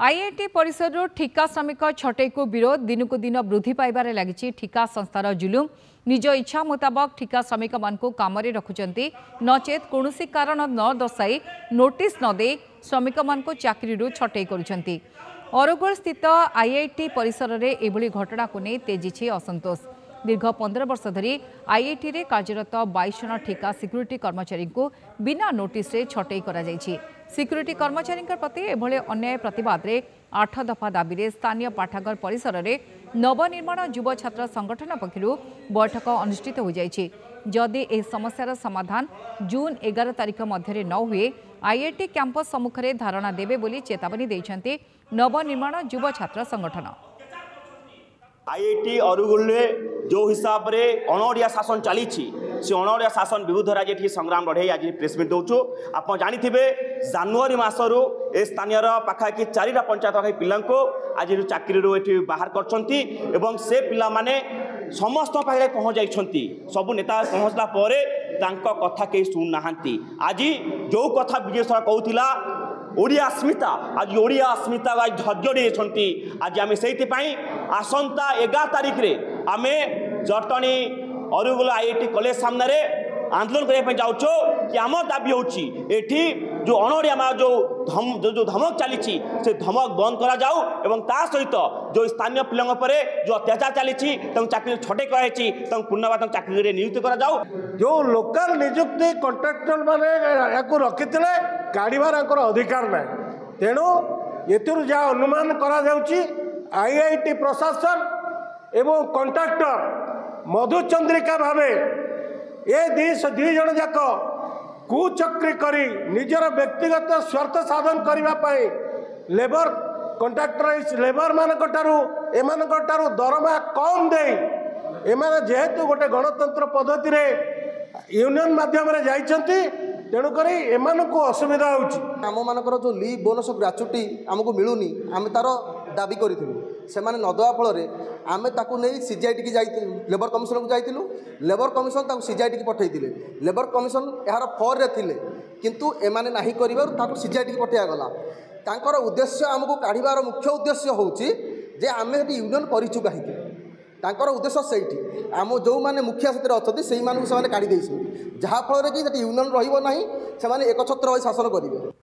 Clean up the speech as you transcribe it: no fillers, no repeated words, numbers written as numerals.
IIT परिसर ठिका श्रमिक छटई को विरोध दिन को दिन वृद्धि पाइबार लगी ठिका संस्थार जुलुम निज इच्छा मुताबक ठिका श्रमिक मान काम रखुंट नचेत कौन कारण न दर्शाई नोटिस नदे श्रमिक मान चाकरी छटई कर अरुगुल स्थित आईआईटी परिसर में एभली घटना को नहीं तेजी असंतोष दीर्घ 15 वर्ष धरी आईआईटी रे कार्यरत 22 जन ठिका सिक्यूरीटी कर्मचारी को बिना नोटिस रे छटई करा जायछि। सिक्यूरीटी कर्मचारी प्रति एभले अन्याय प्रतिवाद रे 8 दफा दाबी रे स्थानीय पाठागार परिसर रे नवनिर्माण युव छात्र संगठन पक्षरु बैठक अनुष्ठित हो जायछि। जदि ए समस्यार समाधान जून 11 तारिख मध्य न हुए आईआईटी कैंपस सम्मुख में धारणा देवे बोली चेतावनी देइछन्ति नवनिर्माण युव छात्र संगठन। आईआईटी अरुगुल जो हिसाब रे अणओडिया शासन चली से अणओडिया शासन विरुद्ध आज संग्राम लड़े आज प्रेसमिट दौचु। आप जानी जनवरी मसरू ए स्थानीय पाखापाखि 4टा पंचायत पिला आज चाकरी बाहर कर से पिला माने समस्त पाखे पहुँच जाइछन्ति सबु नेता पहुँचला कथा कहीं शुणुना। आज जो कथा विजय सर कहूला ओडिया अस्मिता आज ओडिया अस्मिता आज धैर्य आज आम से आसंता 11 तारिख रे आमे जटणी अरुगुल आईआईटी कॉलेज सामने आंदोलन करने जाऊँ कि आम दाबी होची जो अणओडिया जो धमक चली से धमक बंद करा जाऊ एवं ता सहित जो स्थानीय पिला जो अत्याचार चली चाकरी छटे कराई पूर्णवा चाकरी नियुक्ति करा जाऊ। जो लोकल नियुक्ति कंट्राक्टर मैंने रखी काढ़ार अधिकार ना तेणु ये जहाँ अनुमान करा आईआईटी प्रशासन एवं कंट्राक्टर मधुचंद्रिका भावे ये दुई जन जाक कुचक्री करी निजर व्यक्तिगत स्वार्थ साधन करने लेबर कंट्राक्टर लेबर मान दरमा कम दे एमाने जेहेतु गोटे गणतंत्र पद्धति रे यूनियन माध्यम जाइछन्ति तेणुक एमानकु असुविधा आम मानकर जो लीव बोनस ग्राच्युटी आमको मिलूनी आम तार दाबी करूँ से नदवा फल आम ताकू नहीं सीजीआईटी की जाइए लेबर कमिशन को जाइलु लेबर कमिशन सीजीआईटी की पठे लेबर कमिशन यार फर रे थिले किंतु एमाने नाही करिबार सीजीआईटी की पठागला तांकर उद्देश्य आमको काढ़ार मुख्य उद्देश्य होउची जे आमे यूनियन करिछु काहीकि तांकर उद्देश्य सही आम जो मैंने मुखिया से अच्छा से काढ़ी जहाँफल कि यूनियन रही एकछत्र शासन करेंगे।